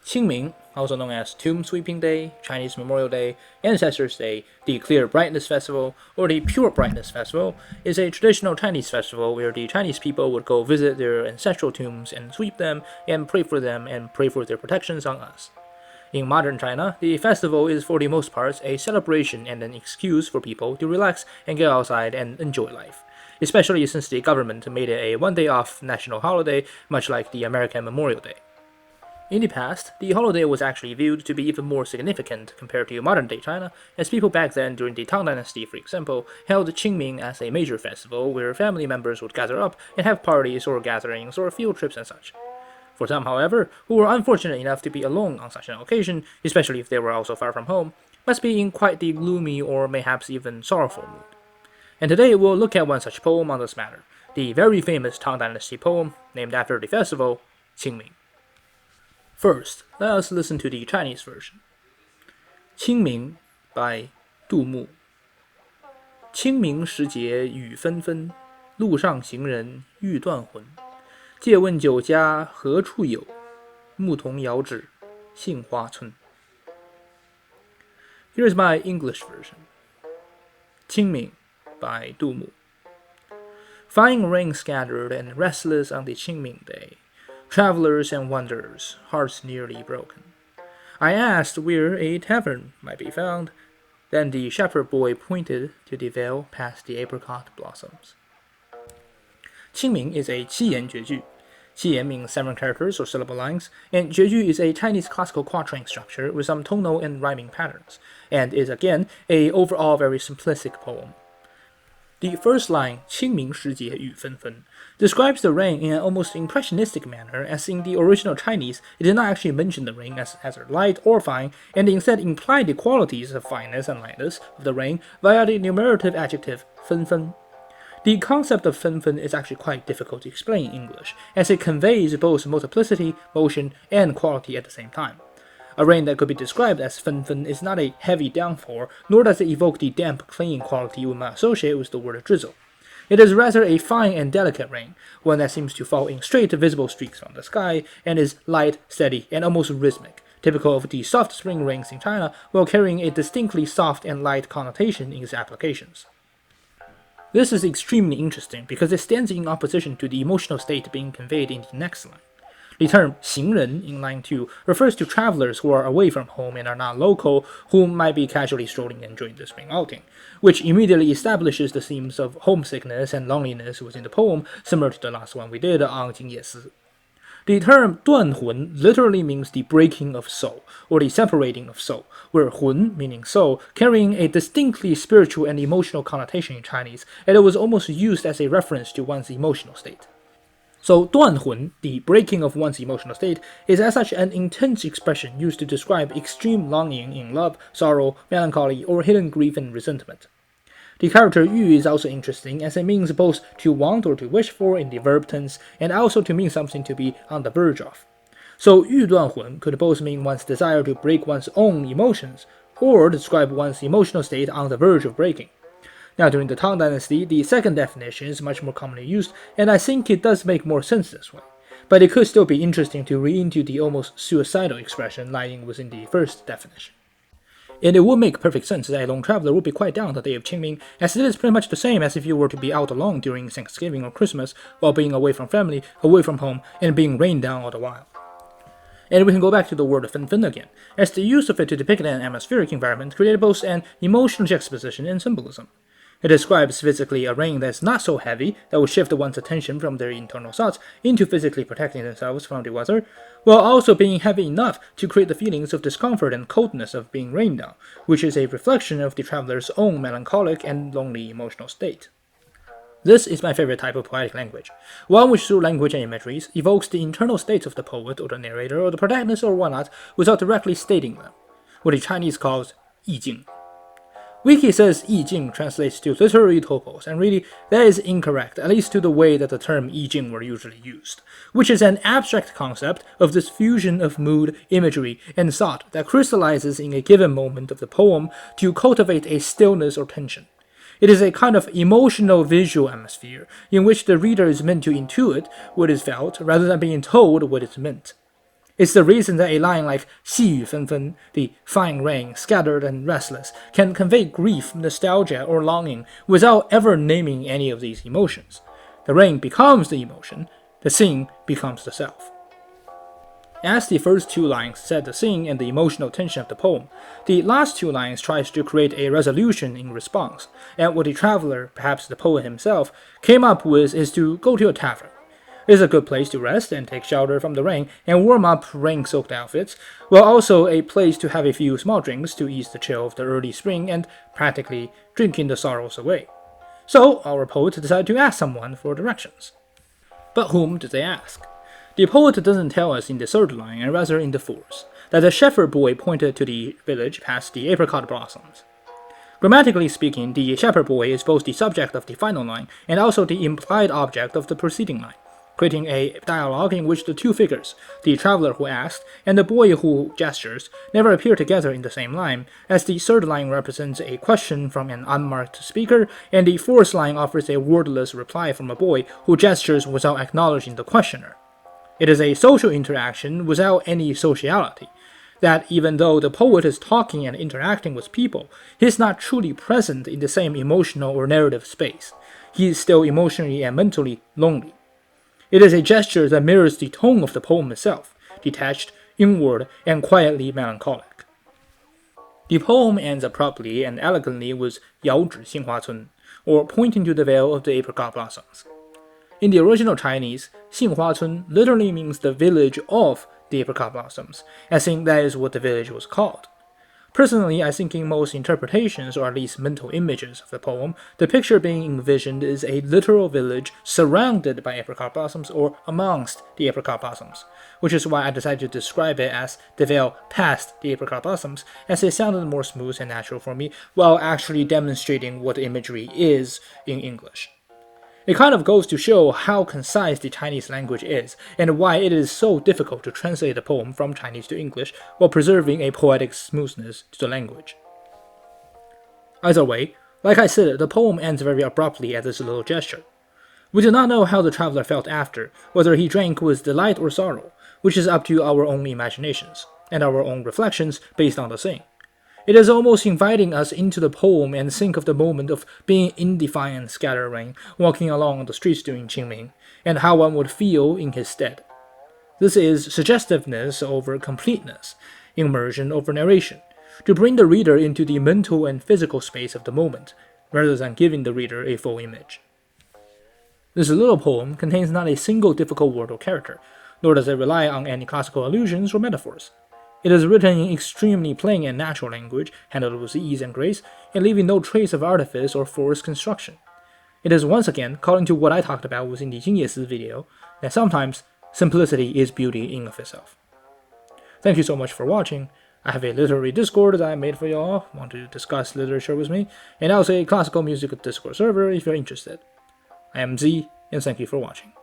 Qingming, also known as Tomb Sweeping Day, Chinese Memorial Day, Ancestors Day, the Clear Brightness Festival, or the Pure Brightness Festival, is a traditional Chinese festival where the Chinese people would go visit their ancestral tombs and sweep them and pray for their protections on us. In modern China, the festival is for the most part a celebration and an excuse for people to relax and get outside and enjoy life, especially since the government made it a one-day off national holiday, much like the American Memorial Day. In the past, the holiday was actually viewed to be even more significant compared to modern-day China, as people back then during the Tang dynasty, for example, held Qingming as a major festival where family members would gather up and have parties or gatherings or field trips and such. For some, however, who were unfortunate enough to be alone on such an occasion, especially if they were also far from home, must be in quite the gloomy or mayhaps even sorrowful mood. And today we'll look at one such poem on this matter, the very famous Tang dynasty poem named after the festival, Qingming. First, let us listen to the Chinese version. Qingming by 杜牧。清明时节雨纷纷，路上行人欲断魂。借问酒家何处有？牧童遥指杏花村。Here's my English version. Qingming by 杜牧。Fine rain scattered and restless on the Qingming day. Travelers and wanderers, hearts nearly broken. I asked where a tavern might be found. Then the shepherd boy pointed to the vale past the apricot blossoms. Qingming is a 七言绝句. 七言 means 7 characters or syllable lines, and 绝句 is a Chinese classical quatrain structure with some tonal and rhyming patterns, and is again a overall very simplistic poem. The first line, 清明时节雨纷纷, describes the rain in an almost impressionistic manner, as in the original Chinese, it did not actually mention the rain as either light or fine, and instead implied the qualities of fineness and lightness of the rain via the numerative adjective 纷纷. The concept of 纷纷 is actually quite difficult to explain in English, as it conveys both multiplicity, motion, and quality at the same time. A rain that could be described as 纷纷 is not a heavy downpour, nor does it evoke the damp, clinging quality we might associate with the word drizzle. It is rather a fine and delicate rain, one that seems to fall in straight, visible streaks from the sky, and is light, steady, and almost rhythmic, typical of the soft spring rains in China, while carrying a distinctly soft and light connotation in its applications. This is extremely interesting because it stands in opposition to the emotional state being conveyed in the next line. The term 行人 in line 2 refers to travelers who are away from home and are not local, who might be casually strolling and enjoying the spring outing, which immediately establishes the themes of homesickness and loneliness within the poem, similar to the last one we did on 静夜思. The term 断魂 literally means the breaking of soul, or the separating of soul, where 魂 meaning soul, carrying a distinctly spiritual and emotional connotation in Chinese, and it was almost used as a reference to one's emotional state. So 断魂, the breaking of one's emotional state, is as such an intense expression used to describe extreme longing in love, sorrow, melancholy, or hidden grief and resentment. The character yu is also interesting as it means both to want or to wish for in the verb tense, and also to mean something to be on the verge of. So 欲断魂 could both mean one's desire to break one's own emotions, or describe one's emotional state on the verge of breaking. Now, during the Tang dynasty, the second definition is much more commonly used, and I think it does make more sense this way. But it could still be interesting to read into the almost suicidal expression lying within the first definition. And it would make perfect sense that a lone traveler would be quite down the day of Qingming, as it is pretty much the same as if you were to be out alone during Thanksgiving or Christmas, while being away from family, away from home, and being rained down all the while. And we can go back to the word 纷纷 again, as the use of it to depict an atmospheric environment created both an emotional juxtaposition and symbolism. It describes physically a rain that's not so heavy that will shift one's attention from their internal thoughts into physically protecting themselves from the weather, while also being heavy enough to create the feelings of discomfort and coldness of being rained down, which is a reflection of the traveler's own melancholic and lonely emotional state. This is my favorite type of poetic language, one which through language and imageries evokes the internal states of the poet or the narrator or the protagonist or whatnot without directly stating them, what the Chinese calls 意境. Wiki says 意境 translates to literary topos, and really, that is incorrect, at least to the way that the term 意境 were usually used, which is an abstract concept of this fusion of mood, imagery, and thought that crystallizes in a given moment of the poem to cultivate a stillness or tension. It is a kind of emotional visual atmosphere in which the reader is meant to intuit what is felt rather than being told what is meant. It's the reason that a line like 细雨纷纷, the fine rain, scattered and restless, can convey grief, nostalgia, or longing without ever naming any of these emotions. The rain becomes the emotion, the scene becomes the self. As the first two lines set the scene and the emotional tension of the poem, the last two lines tries to create a resolution in response, and what the traveler, perhaps the poet himself, came up with is to go to a tavern. It is a good place to rest and take shelter from the rain and warm up rain-soaked outfits, while also a place to have a few small drinks to ease the chill of the early spring and practically drinking the sorrows away. So our poet decided to ask someone for directions. But whom did they ask? The poet doesn't tell us in the third line, and rather in the fourth, that the shepherd boy pointed to the village past the apricot blossoms. Grammatically speaking, the shepherd boy is both the subject of the final line and also the implied object of the preceding line, creating a dialogue in which the two figures, the traveler who asked and the boy who gestures, never appear together in the same line, as the third line represents a question from an unmarked speaker, and the fourth line offers a wordless reply from a boy who gestures without acknowledging the questioner. It is a social interaction without any sociality, that even though the poet is talking and interacting with people, he is not truly present in the same emotional or narrative space. He is still emotionally and mentally lonely. It is a gesture that mirrors the tone of the poem itself, detached, inward, and quietly melancholic. The poem ends abruptly and elegantly with 遥指杏花村, or pointing to the veil of the apricot blossoms. In the original Chinese, 杏花村 literally means the village of the apricot blossoms, as in that is what the village was called. Personally, I think in most interpretations, or at least mental images of the poem, the picture being envisioned is a literal village surrounded by apricot blossoms or amongst the apricot blossoms, which is why I decided to describe it as the veil past the apricot blossoms, as it sounded more smooth and natural for me, while actually demonstrating what the imagery is in English. It kind of goes to show how concise the Chinese language is, and why it is so difficult to translate a poem from Chinese to English while preserving a poetic smoothness to the language. Either way, like I said, the poem ends very abruptly at this little gesture. We do not know how the traveler felt after, whether he drank with delight or sorrow, which is up to our own imaginations, and our own reflections based on the scene. It is almost inviting us into the poem and think of the moment of being in defiant scattered rain, walking along the streets during Qingming, and how one would feel in his stead. This is suggestiveness over completeness, immersion over narration, to bring the reader into the mental and physical space of the moment, rather than giving the reader a full image. This little poem contains not a single difficult word or character, nor does it rely on any classical allusions or metaphors. It is written in extremely plain and natural language, handled with ease and grace, and leaving no trace of artifice or forced construction. It is once again calling to what I talked about within the Qingming video, that sometimes simplicity is beauty in of itself. Thank you so much for watching. I have a literary Discord that I made for y'all, want to discuss literature with me, and also a classical music Discord server if you're interested. I am Z, and thank you for watching.